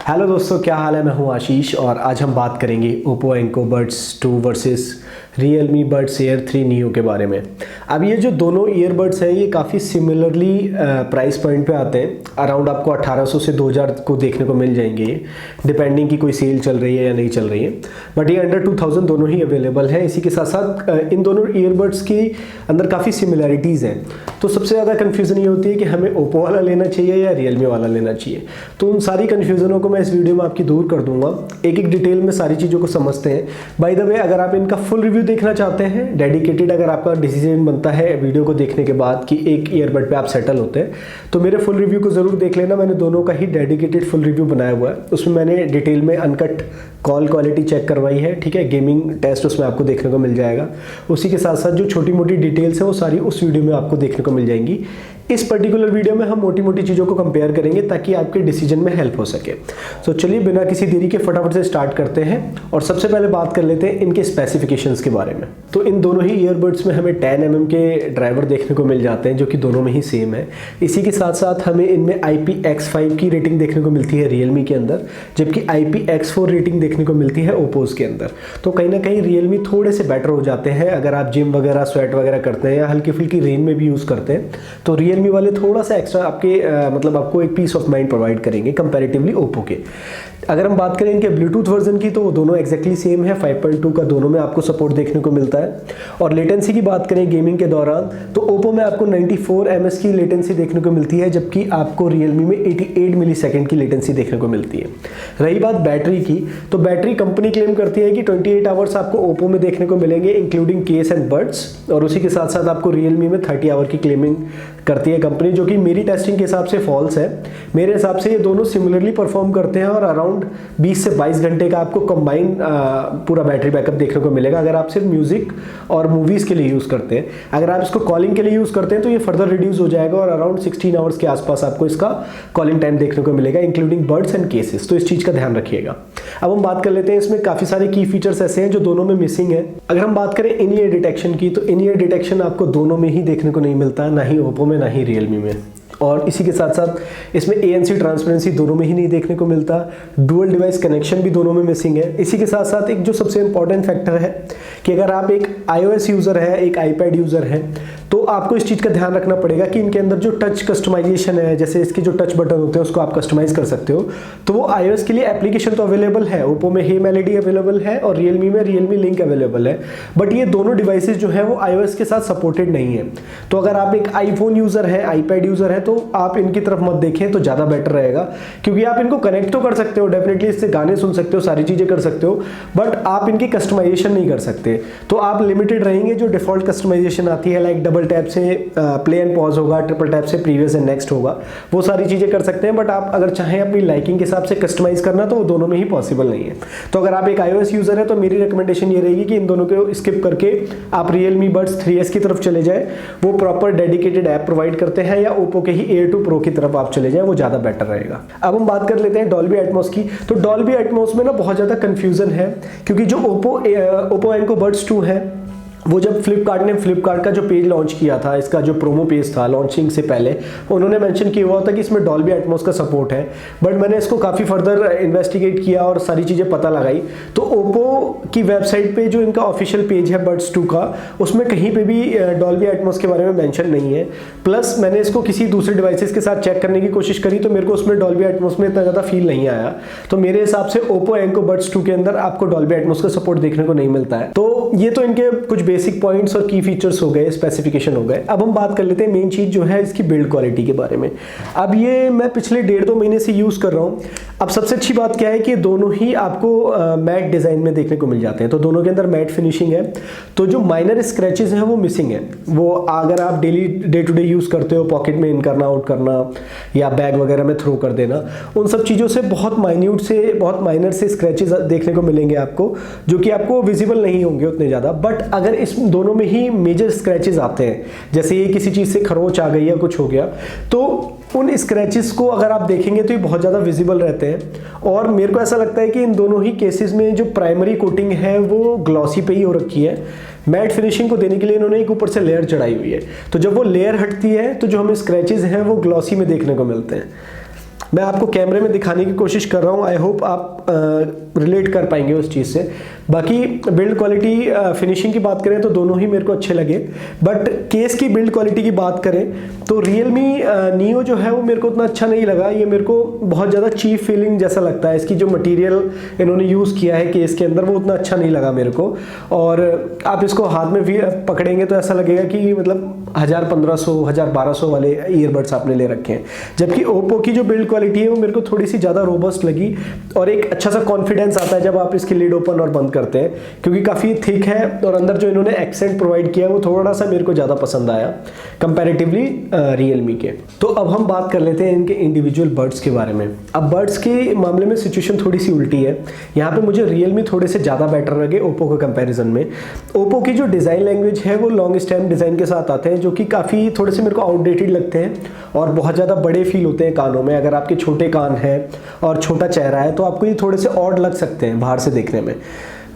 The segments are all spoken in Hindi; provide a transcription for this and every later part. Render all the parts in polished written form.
हेलो दोस्तों, क्या हाल है। मैं हूं आशीष और आज हम बात करेंगे Oppo Enco Buds 2 versus Realme Buds Air 3 Neo के बारे में। अब ये जो दोनों ईयरबड्स हैं ये काफ़ी सिमिलरली प्राइस पॉइंट पे आते हैं। अराउंड आपको 1800 से 2000 को देखने को मिल जाएंगे, डिपेंडिंग कि कोई सेल चल रही है या नहीं चल रही है। बट ये अंडर 2000 दोनों ही अवेलेबल है। इसी के साथ साथ इन दोनों ईयरबड्स के अंदर काफ़ी सिमिलैरिटीज़ हैं। तो सबसे ज़्यादा कन्फ्यूज़न ये होती है कि हमें Oppo वाला लेना चाहिए या Realme वाला लेना चाहिए। तो उन सारी कन्फ्यूज़नों को मैं इस वीडियो में आपकी दूर कर दूंगा। एक एक डिटेल में सारी चीज़ों को समझते हैं। बाय द वे, अगर आप इनका फुल रिव्यू देखना चाहते हैं डेडिकेटेड, अगर आपका डिसीजन बनता है वीडियो को देखने के बाद कि एक ईयरबड पे आप सेटल होते हैं, तो मेरे फुल रिव्यू को ज़रूर देख लेना। मैंने दोनों का ही डेडिकेटेड फुल रिव्यू बनाया हुआ है। उसमें मैंने डिटेल में अनकट कॉल क्वालिटी चेक करवाई है, ठीक है। गेमिंग टेस्ट उसमें आपको देखने को मिल जाएगा। उसी के साथ साथ जो छोटी मोटी डिटेल्स हैं वो सारी उस वीडियो में आपको देखने को मिल जाएंगी। इस पर्टिकुलर वीडियो में हम मोटी मोटी चीज़ों को कंपेयर करेंगे ताकि आपके डिसीजन में हेल्प हो सके। तो चलिए बिना किसी देरी के फटाफट से स्टार्ट करते हैं और सबसे पहले बात कर लेते हैं इनके स्पेसिफिकेशंस के बारे में। तो इन दोनों ही ईयरबड्स में हमें 10 mm के ड्राइवर देखने को मिल जाते हैं, जो कि दोनों में ही सेम है। इसी के साथ साथ हमें इनमें IPX5 की रेटिंग देखने को मिलती है Realme के अंदर, जबकि IPX4 रेटिंग देखने को मिलती है Oppo's के अंदर। तो कहीं ना कहीं Realme थोड़े से बेटर हो जाते हैं। अगर आप जिम वगैरह स्वेट वगैरह करते हैं या हल्की फुल्की रेन में भी यूज़ करते हैं तो Realme वाले थोड़ा सा एक्स्ट्रा आपको एक पीस ऑफ माइंड प्रोवाइड करेंगे कंपैरेटिवली Oppo के। अगर हम बात करें इनके ब्लूटूथ वर्जन की तो वो दोनों एक्जैक्टली सेम है। 5.2 का दोनों में आपको सपोर्ट देखने को मिलता है। और लेटेंसी की बात करें गेमिंग के दौरान तो Oppo में आपको 94 ms की लेटेंसी देखने को मिलती है, जबकि आपको Realme में 88 मिलीसेकंड की लेटेंसी देखने को मिलती है। रही बात बैटरी की, तो बैटरी कंपनी क्लेम करती है कि 28 आवर्स आपको Oppo में देखने को मिलेंगे इंक्लूडिंग केस एंड बड्स, और उसी के साथ साथ आपको Realme में 30 आवर की क्लेमिंग करती है कंपनी, जो कि मेरी टेस्टिंग के हिसाब से फॉल्स है। मेरे हिसाब से ये दोनों सिमिलरली परफॉर्म करते हैं और अराउंड 20 से 22 घंटे का आपको कंबाइन पूरा बैटरी बैकअप देखने को मिलेगा अगर आप सिर्फ म्यूजिक और मूवीज़ के लिए यूज़ करते हैं। अगर आप इसको कॉलिंग के लिए यूज़ करते हैं तो ये फर्दर रिड्यूस हो जाएगा और अराउंड 16 आवर्स के आसपास आपको इसका कॉलिंग टाइम देखने को मिलेगा इंक्लूडिंग बर्ड्स एंड केसेस। तो इस चीज़ का ध्यान रखिएगा। अब हम बात कर लेते हैं, इसमें काफ़ी सारे की फीचर्स ऐसे हैं जो दोनों में मिसिंग है। अगर हम बात करें इन ईयर डिटेक्शन की, तो इन ईयर डिटेक्शन आपको दोनों में ही देखने को नहीं मिलता, ना ही Oppo में ना ही Realme में। और इसी के साथ साथ इसमें ANC ट्रांसपेरेंसी दोनों में ही नहीं देखने को मिलता। डुअल डिवाइस कनेक्शन भी दोनों में मिसिंग है। इसी के साथ साथ एक जो सबसे इंपॉर्टेंट फैक्टर है कि अगर आप एक iOS यूज़र है, एक iPad यूज़र है, तो आपको इस चीज़ का ध्यान रखना पड़ेगा कि इनके अंदर जो टच कस्टमाइजेशन है, जैसे इसके जो टच बटन होते हैं उसको आप कस्टमाइज कर सकते हो। तो वो iOS के लिए एप्लीकेशन तो अवेलेबल है, Oppo में Hey Melody अवेलेबल है और Realme में Realme Link अवेलेबल है। बट ये दोनों डिवाइसेस जो है वो iOS के साथ सपोर्टेड नहीं है। तो अगर आप एक iPhone यूज़र है, iPad यूज़र है, तो आप इनकी तरफ मत देखें तो ज़्यादा बेटर रहेगा, क्योंकि आप इनको कनेक्ट तो कर सकते हो, डेफिनेटली इससे गाने सुन सकते हो, सारी चीज़ें कर सकते हो, बट आप इनकी कस्टमाइजेशन नहीं कर सकते। तो आप लिमिटेड रहेंगे। जो डिफ़ॉल्ट कस्टमाइजेशन आती है, लाइक डबल टैप से प्ले एंड पॉज होगा, ट्रिपल टैप से प्रीवियस एंड नेक्स्ट होगा, वो सारी चीज़ें कर सकते हैं। बट आप अगर चाहें अपनी लाइकिंग के हिसाब से कस्टमाइज करना तो वो दोनों में ही पॉसिबल नहीं है। तो अगर आप एक iOS यूज़र है तो मेरी रिकमेंडेशन ये रहेगी कि इन दोनों को स्किप करके आप Realme Buds 3S की तरफ चले जाए। वो प्रॉपर डेडिकेटेड ऐप प्रोवाइड करते हैं, या Oppo के ही Air 2 Pro की तरफ आप चले जाएं, वो ज़्यादा बेटर रहेगा। अब हम बात कर लेते हैं Dolby Atmos की। तो Dolby Atmos में ना बहुत ज़्यादा कन्फ्यूज़न है, क्योंकि जो Oppo Enco Buds 2 है, वो जब फ्लिपकार्ट का जो पेज लॉन्च किया था, इसका जो प्रोमो पेज था लॉन्चिंग से पहले, उन्होंने मेंशन किया हुआ था कि इसमें Dolby Atmos का सपोर्ट है। बट मैंने इसको काफ़ी फर्दर इन्वेस्टिगेट किया और सारी चीज़ें पता लगाई, तो Oppo की वेबसाइट पे जो इनका ऑफिशियल पेज है Buds 2 का, उसमें कहीं पे भी Dolby Atmos के बारे में मेंशन नहीं है। प्लस मैंने इसको किसी दूसरे डिवाइसेस के साथ चेक करने की कोशिश करी तो मेरे को उसमें Dolby Atmos में इतना ज़्यादा फील नहीं आया। तो मेरे हिसाब से Oppo Enco Buds 2 के अंदर आपको Dolby Atmos का सपोर्ट देखने को नहीं मिलता है। तो ये तो इनके कुछ बेसिक पॉइंट्स और की फीचर्स हो गए, स्पेसिफिकेशन हो गए। अब हम बात कर लेते हैं मेन चीज जो है इसकी बिल्ड क्वालिटी के बारे में। अब ये मैं पिछले 1.5-2 महीने से यूज कर रहा हूँ। अब सबसे अच्छी बात क्या है कि दोनों ही आपको मैट डिजाइन में देखने को मिल जाते हैं। तो दोनों के अंदर मैट फिनिशिंग है। तो जो माइनर स्क्रैचेस हैं वो मिसिंग है। वो अगर आप डे टू डे यूज करते हो, पॉकेट में इन करना आउट करना या बैग वगैरह में थ्रो कर देना, उन सब चीज़ों से बहुत माइनर से स्क्रैचेस देखने को मिलेंगे आपको, जो कि आपको विजिबल नहीं होंगे उतने ज़्यादा। बट अगर इस दोनों में ही मेजर स्क्रैचेस आते हैं, जैसे ये किसी चीज़ से खरोच आ गई या कुछ हो गया, तो उन स्क्रैचेस को अगर आप देखेंगे तो ये बहुत ज़्यादा विजिबल रहते हैं। और मेरे को ऐसा लगता है कि इन दोनों ही केसेस में जो प्राइमरी कोटिंग है वो ग्लॉसी पे ही हो रखी है। मैट फिनिशिंग को देने के लिए इन्होंने एक ऊपर से लेयर चढ़ाई हुई है, तो जब वो लेयर हटती है तो जो हमें स्क्रैचेस हैं वो ग्लॉसी में देखने को मिलते हैं। मैं आपको कैमरे में दिखाने की कोशिश कर रहा हूँ, आई होप आप रिलेट कर पाएंगे उस चीज़ से। बाकी बिल्ड क्वालिटी, फिनिशिंग की बात करें तो दोनों ही मेरे को अच्छे लगे, बट केस की बिल्ड क्वालिटी की बात करें तो Realme Neo जो है वो मेरे को उतना अच्छा नहीं लगा। ये मेरे को बहुत ज़्यादा चीप फीलिंग जैसा लगता है। इसकी जो मटेरियल इन्होंने यूज़ किया है केस के अंदर वो उतना अच्छा नहीं लगा मेरे को, और आप इसको हाथ में भी पकड़ेंगे तो ऐसा लगेगा कि मतलब 1500 1200 वाले ईयरबड्स आपने ले रखे हैं। जबकि ओप्पो की जो बिल्ड क्वालिटी है वो मेरे को थोड़ी सी ज़्यादा रोबस्ट लगी, और एक अच्छा सा कॉन्फिडेंस आता है जब आप इसकी लिड ओपन और बंद करते हैं, क्योंकि काफ़ी थिक है और अंदर जो इन्होंने एक्सेंट प्रोवाइड किया है वो थोड़ा सा मेरे को ज़्यादा पसंद आया कंपैरेटिवली Realme के। तो अब हम बात कर लेते हैं इनके इंडिविजुअल बड्स के बारे में। अब बड्स के मामले में सिचुएशन थोड़ी सी उल्टी है। यहाँ पे मुझे Realme थोड़े से ज़्यादा बेटर लगे ओप्पो के कंपैरिजन में। ओप्पो की जो डिज़ाइन लैंग्वेज है वो लॉन्ग स्टेम डिज़ाइन के साथ आते हैं, जो कि काफ़ी थोड़े से मेरे को आउटडेटेड लगते हैं और बहुत ज़्यादा बड़े फील होते हैं कानों में। अगर आपके छोटे कान हैं और छोटा चेहरा है तो आपको ये थोड़े से ऑड लग सकते हैं बाहर से देखने में।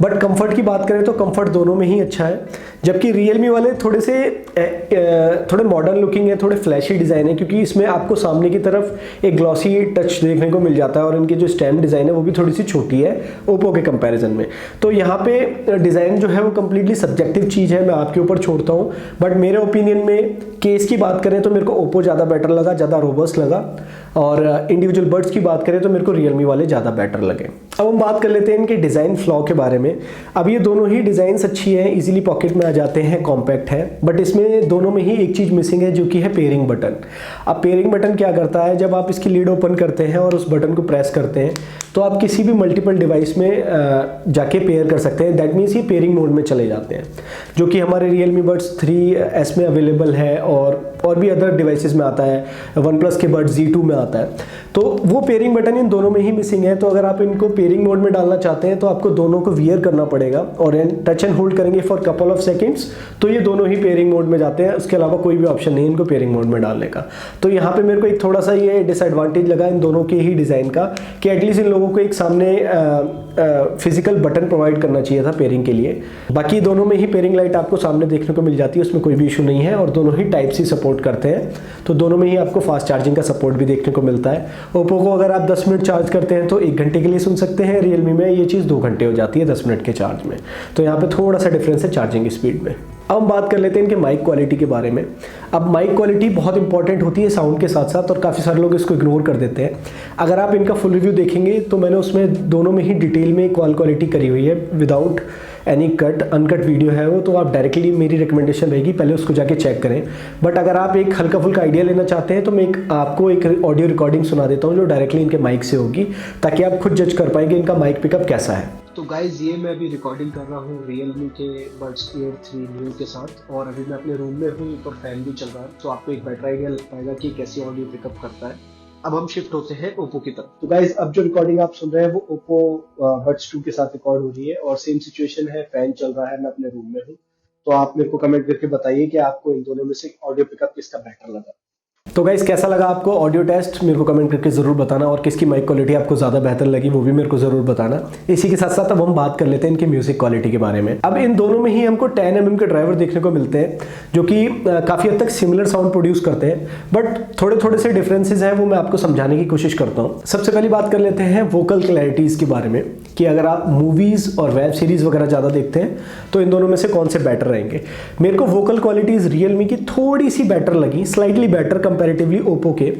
बट कंफर्ट की बात करें तो कंफर्ट दोनों में ही अच्छा है। जबकि Realme वाले थोड़े मॉडर्न लुकिंग है, थोड़े फ्लैशी डिज़ाइन है, क्योंकि इसमें आपको सामने की तरफ एक ग्लॉसी टच देखने को मिल जाता है, और इनकी जो स्टेम डिज़ाइन है वो भी थोड़ी सी छोटी है ओप्पो के कंपैरिजन में। तो यहाँ पे डिज़ाइन जो है वो कम्प्लीटली सब्जेक्टिव चीज़ है, मैं आपके ऊपर छोड़ता हूँ। बट मेरे ओपिनियन में केस की बात करें तो मेरे को ओप्पो ज़्यादा बेटर लगा, ज़्यादा रोबस्ट लगा, और इंडिविजुअल बड्स की बात करें तो मेरे को Realme वाले ज़्यादा बेटर लगे। अब हम बात कर लेते हैं इनके डिज़ाइन फ्लॉ के बारे में। अब ये दोनों ही डिज़ाइंस अच्छी हैं, इजीली पॉकेट में आ जाते हैं, कॉम्पैक्ट है, बट इसमें दोनों में ही एक चीज़ मिसिंग है जो कि है पेयरिंग बटन। अब पेयरिंग बटन क्या करता है, जब आप इसकी लीड ओपन करते हैं और उस बटन को प्रेस करते हैं तो आप किसी भी मल्टीपल डिवाइस में जाके पेयर कर सकते हैं। दैट मीन्स ये पेयरिंग मोड में चले जाते हैं, जो कि हमारे Realme Buds 3S में अवेलेबल है और भी अदर डिवाइसेस में आता है, OnePlus के Buds Z2 में आता है। तो वो पेयरिंग बटन इन दोनों में ही मिसिंग है। तो अगर आप इनको पेयरिंग मोड में डालना चाहते हैं तो आपको दोनों को वियर करना पड़ेगा, और टच एंड होल्ड करेंगे फॉर कपल ऑफ सेकंड्स तो ये दोनों ही पेयरिंग मोड में जाते हैं। उसके अलावा कोई भी ऑप्शन नहीं इनको पेयरिंग मोड में डालने का। तो यहाँ पे मेरे को एक थोड़ा सा ये डिसएडवांटेज लगा इन दोनों के ही डिज़ाइन का, कि एटलीस्ट इन लोगों को एक सामने फिजिकल बटन प्रोवाइड करना चाहिए था पेयरिंग के लिए। बाकी दोनों में ही पेयरिंग लाइट आपको सामने देखने को मिल जाती है, उसमें कोई भी इशू नहीं है, और दोनों ही टाइप सी सपोर्ट करते हैं। तो दोनों में ही आपको फास्ट चार्जिंग का सपोर्ट भी देखने को मिलता है। ओप्पो को अगर आप 10 मिनट चार्ज करते हैं तो 1 घंटे के लिए सुन सकते हैं, Realme में ये चीज़ 2 घंटे हो जाती है 10 मिनट के चार्ज में। तो यहाँ पे थोड़ा सा डिफरेंस है चार्जिंग स्पीड में। अब हम बात कर लेते हैं इनके माइक क्वालिटी के बारे में। अब माइक क्वालिटी बहुत इंपॉर्टेंट होती है साउंड के साथ साथ, और काफ़ी सारे लोग इसको इग्नोर कर देते हैं। अगर आप इनका फुल रिव्यू देखेंगे तो मैंने उसमें दोनों में ही डिटेल में कॉल क्वालिटी करी हुई है, without any cut, uncut video है वो। तो आप डायरेक्टली, मेरी रिकमेंडेशन रहेगी पहले उसको जाके चेक करें। बट अगर आप एक हल्का फुल्का आइडिया लेना चाहते हैं तो मैं आपको एक ऑडियो रिकॉर्डिंग सुना देता हूँ जो डायरेक्टली इनके माइक से होगी, ताकि आप खुद जज कर पाएंगे इनका माइक पिकअप कैसा है। तो गाइज ये मैं अभी रिकॉर्डिंग कर रहा हूँ Realme के Buds Air 3 Neo के साथ, और अभी मैं अपने रूम में हूँ, ऊपर फैन भी चल रहा है, तो आपको एक बेटर आइडिया लग पाएगा कि कैसी ऑडियो पिकअप करता है। अब हम शिफ्ट होते हैं ओप्पो की तरफ। तो गाइज अब जो रिकॉर्डिंग आप सुन रहे हैं वो ओप्पो Buds 2 के साथ रिकॉर्ड हो रही है, और सेम सिचुएशन है, फैन चल रहा है, मैं अपने रूम में हूँ। तो आप मेरे को कमेंट करके बताइए कि आपको इन दोनों में से ऑडियो पिकअप किसका बेटर लगा। तो गाइस कैसा लगा आपको ऑडियो टेस्ट, मेरे को कमेंट करके ज़रूर बताना, और किसकी माइक क्वालिटी आपको ज़्यादा बेहतर लगी वो भी मेरे को ज़रूर बताना। इसी के साथ साथ अब हम बात कर लेते हैं इनकी म्यूजिक क्वालिटी के बारे में। अब इन दोनों में ही हमको 10mm के ड्राइवर देखने को मिलते हैं, जो कि काफ़ी हद तक सिमिलर साउंड प्रोड्यूस करते हैं, बट थोड़े थोड़े से डिफरेंसेस हैं, वो मैं आपको समझाने की कोशिश करता हूँ। सबसे पहली बात कर लेते हैं वोकल क्लैरिटीज़ के बारे में, कि अगर आप मूवीज़ और वेब सीरीज़ वगैरह ज़्यादा देखते हैं तो इन दोनों में से कौन से बेटर रहेंगे। मेरे को वोकल क्वालिटीज़ Realme की थोड़ी सी बेटर लगी, स्लाइटली बेटर कंपैरेटिवली ओप्पो के।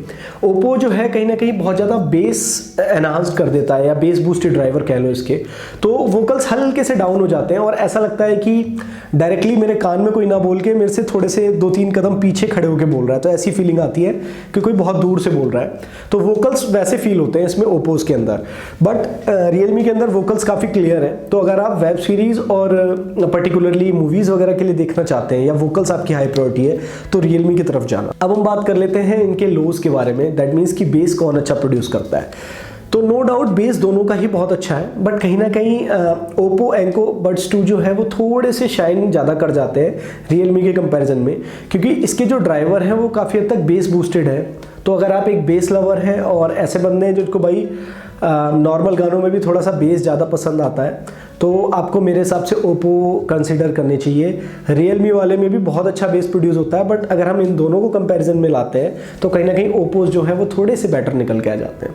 ओप्पो जो है कहीं ना कहीं बहुत ज़्यादा बेस एनहांस कर देता है, या बेस बूस्टेड ड्राइवर कह लो इसके, तो वोकल्स हल्के से डाउन हो जाते हैं, और ऐसा लगता है कि डायरेक्टली मेरे कान में कोई ना बोल के मेरे से थोड़े से 2-3 कदम पीछे खड़े होकर बोल रहा है, तो ऐसी फीलिंग आती है कि कोई बहुत दूर से बोल रहा है। तो वोकल्स वैसे फील होते हैं इसमें ओप्पोज के अंदर, बट Realme के अंदर वोकल्स काफ़ी क्लियर है। तो अगर आप वेब सीरीज़ और पर्टिकुलरली मूवीज़ वगैरह के लिए देखना चाहते हैं, या वोकल्स आपकी हाई प्रायोरिटी है, तो Realme की तरफ जाना। अब हम बात कर लेते हैं इनके लोज के बारे में, दैट मीन्स कि बेस कौन अच्छा प्रोड्यूस करता है। तो नो डाउट बेस दोनों का ही बहुत अच्छा है, बट कहीं ना कहीं ओप्पो एंको बड्स 2 जो है वो थोड़े से शाइन ज़्यादा कर जाते हैं Realme के कंपैरिजन में, क्योंकि इसके जो ड्राइवर हैं वो काफ़ी हद तक बेस बूस्टेड है। तो अगर आप एक बेस लवर हैं और ऐसे बंदे हैं जिनको भाई नॉर्मल गानों में भी थोड़ा सा बेस ज़्यादा पसंद आता है, तो आपको मेरे हिसाब से ओप्पो कंसिडर करनी चाहिए। रियलमी वाले में भी बहुत अच्छा बेस प्रोड्यूस होता है, बट अगर हम इन दोनों को कंपैरिजन में लाते हैं तो कहीं ना कहीं ओप्पोज जो है वो थोड़े से बेटर निकल के आ जाते हैं।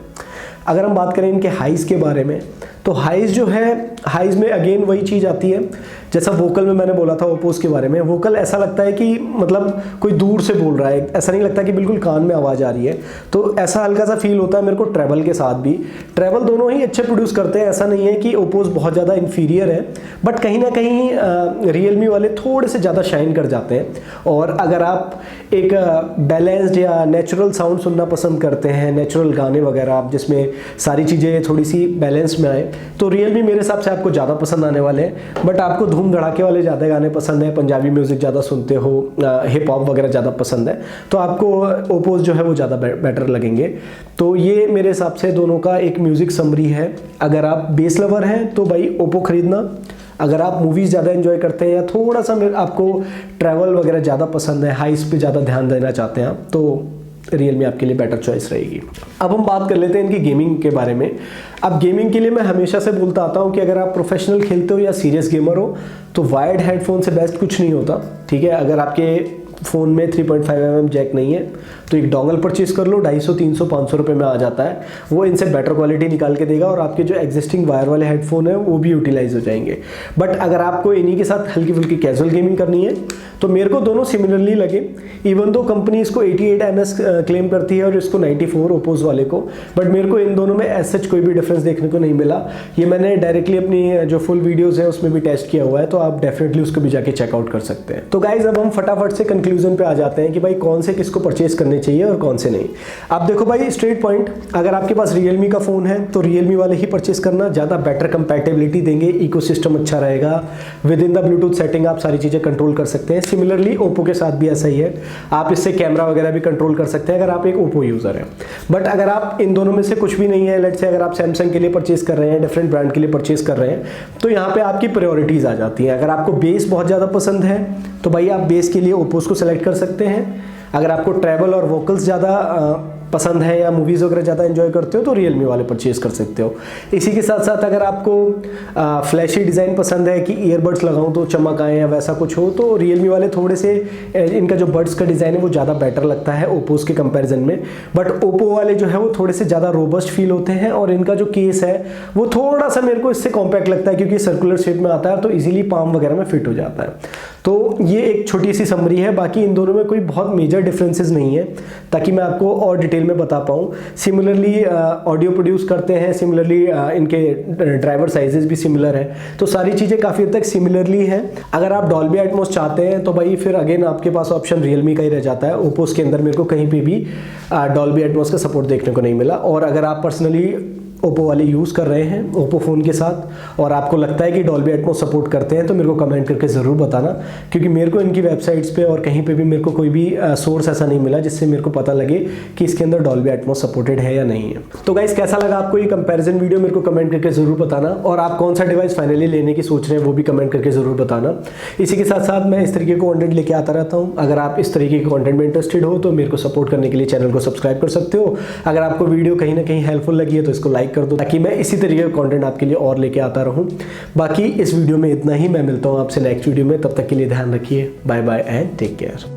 अगर हम बात करें इनके हाइज के बारे में, तो हाइज जो है, हाइज में अगेन वही चीज़ आती है जैसा वोकल में मैंने बोला था ओप्पोज के बारे में। वोकल ऐसा लगता है कि मतलब कोई दूर से बोल रहा है, ऐसा नहीं लगता कि बिल्कुल कान में आवाज़ आ रही है, तो ऐसा हल्का सा फील होता है मेरे को ट्रैवल के साथ भी। ट्रैवल दोनों ही अच्छे प्रोड्यूस करते हैं, ऐसा नहीं है कि ओप्पोज बहुत ज़्यादा इन्फीरियर है, बट कहीं ना कहीं रियलमी वाले थोड़े से ज़्यादा शाइन कर जाते हैं। और अगर आप एक बैलेंस्ड या नेचुरल साउंड सुनना पसंद करते हैं, नेचुरल गाने वगैरह आप जिसमें सारी चीज़ें थोड़ी सी बैलेंस में आए, तो रियलमी मेरे हिसाब से आपको ज़्यादा पसंद आने वाले हैं। बट आपको धूम धड़ाके वाले ज़्यादा गाने पसंद है, पंजाबी म्यूज़िक ज़्यादा सुनते हो, हिप हॉप वगैरह ज़्यादा पसंद है, तो आपको ओप्पोज जो है वो ज़्यादा बेटर लगेंगे। तो ये मेरे हिसाब से दोनों का एक म्यूज़िक समरी है। अगर आप बेस लवर हैं तो भाई ओप्पो खरीदना, अगर आप मूवीज़ ज़्यादा एंजॉय करते हैं या थोड़ा सा आपको ट्रैवल वगैरह ज़्यादा पसंद है, हाइस पे ज़्यादा ध्यान देना चाहते हैं आप, तो रियलमी आपके लिए बेटर चॉइस रहेगी। अब हम बात कर लेते हैं इनकी गेमिंग के बारे में। अब गेमिंग के लिए मैं हमेशा से बोलता आता हूँ कि अगर आप प्रोफेशनल खेलते हो या सीरियस गेमर हो तो वायर्ड हेडफोन से बेस्ट कुछ नहीं होता, ठीक है। अगर आपके फ़ोन में 3.5mm जैक नहीं है तो एक डोंगल परचेज कर लो, 250, 300, 500 रुपये में आ जाता है, वो इनसे बेटर क्वालिटी निकाल के देगा और आपके जो एग्जिस्टिंग वायर वाले हेडफोन है वो भी यूटिलाइज हो जाएंगे। बट अगर आपको इन्हीं के साथ हल्की फुल्की कैजुअल गेमिंग करनी है तो मेरे को दोनों सिमिलरली लगे, इवन दो कंपनी इसको 88ms क्लेम करती है और इसको 94 ओप्पोज वाले को, बट मेरे को इन दोनों में एज सच कोई भी डिफरेंस देखने को नहीं मिला। ये मैंने डायरेक्टली अपनी जो फुल वीडियोज़ है उसमें भी टेस्ट किया हुआ है, तो आप डेफिनेटली उसको भी जाके चेकआउट कर सकते हैं। तो गाइज अब हम फटाफट से कंक्लूजन पे आ जाते हैं कि भाई कौन से किसको परचेज करने चाहिए और कौन से नहीं। आप देखो भाई स्ट्रेट पॉइंट, अगर आपके पास रियलमी का फ़ोन है तो रियलमी वाले ही परचेज करना, ज़्यादा बेटर कंपैटिबिलिटी देंगे, इकोसिस्टम अच्छा रहेगा, with in the Bluetooth setting आप सारी चीज़ें कंट्रोल कर सकते हैं। सिमिलरली ओप्पो के साथ भी ऐसा ही है, आप इससे कैमरा वगैरह भी कंट्रोल कर सकते हैं अगर आप एक ओप्पो यूज़र हैं। बट अगर आप इन दोनों में से कुछ भी नहीं है, लेट्स से अगर आप सैमसंग के लिए परचेज कर रहे हैं, डिफरेंट ब्रांड के लिए परचेज कर रहे हैं, तो यहाँ पे आपकी प्रायोरिटीज़ आ जाती हैं। अगर आपको बेस बहुत ज़्यादा पसंद है तो भाई आप बेस के लिए ओप्पोज को सेलेक्ट कर सकते हैं। अगर आपको ट्रैवल और वोकल्स ज़्यादा पसंद है या मूवीज़ वगैरह ज़्यादा एंजॉय करते हो तो रियलमी वाले परचेज कर सकते हो। इसी के साथ साथ अगर आपको फ्लैशी डिज़ाइन पसंद है कि ईयरबड्स लगाऊं तो चमक आए या वैसा कुछ हो, तो रियलमी वाले थोड़े से इनका जो बड्स का डिज़ाइन है वो ज़्यादा बेटर लगता है ओप्पोज के कंपैरिजन में। बट ओप्पो वाले जो है वो थोड़े से ज़्यादा रोबस्ट फील होते हैं और इनका जो केस है वो थोड़ा सा मेरे को इससे कॉम्पैक्ट लगता है, क्योंकि सर्कुलर शेप में आता है तो ईजिली पाम वगैरह में फिट हो जाता है। तो ये एक छोटी सी समरी है, बाकी इन दोनों में कोई बहुत मेजर डिफरेंसेस नहीं है, ताकि मैं आपको और डिटेल में बता पाऊँ। सिमिलरली ऑडियो प्रोड्यूस करते हैं, सिमिलरली इनके ड्राइवर साइजेस भी सिमिलर है, तो सारी चीज़ें काफ़ी हद तक सिमिलरली हैं। अगर आप डॉल्बी एटमॉस चाहते हैं तो भाई फिर अगेन आपके पास ऑप्शन रियलमी का ही रह जाता है। ओप्पोस के अंदर मेरे को कहीं पे भी डॉल्बी एटमॉस का सपोर्ट देखने को नहीं मिला। और अगर आप पर्सनली ओप्पो वाले यूज़ कर रहे हैं ओप्पो फ़ोन के साथ और आपको लगता है कि डॉल्बी एटमॉस सपोर्ट करते हैं तो मेरे को कमेंट करके ज़रूर बताना, क्योंकि मेरे को इनकी वेबसाइट्स पे और कहीं पे भी मेरे को कोई भी सोर्स ऐसा नहीं मिला जिससे मेरे को पता लगे कि इसके अंदर डॉल्बी एटमॉस सपोर्टेड है या नहीं है। तो गाइस कैसा लगा आपको ये कंपैरिजन वीडियो, मेरे को कमेंट करके ज़रूर बताना, और आप कौन सा डिवाइस फाइनली लेने की सोच रहे हैं वो भी कमेंट करके ज़रूर बताना। इसी के साथ साथ मैं इस तरीके का कॉन्टेंट लेके आता रहता हूँ। अगर आप इस तरीके के कॉन्टेंट में इंटरेस्टेड हो तो मेरे को सपोर्ट करने के लिए चैनल को सब्सक्राइब कर सकते हो। अगर आपको वीडियो कहीं ना कहीं हेल्पफुल लगी है तो इसको लाइक कर दो, ताकि मैं इसी तरीके का कंटेंट आपके लिए और लेके आता रहूं। बाकी इस वीडियो में इतना ही, मैं मिलता हूं आपसे नेक्स्ट वीडियो में, तब तक के लिए ध्यान रखिए, bye bye and take care.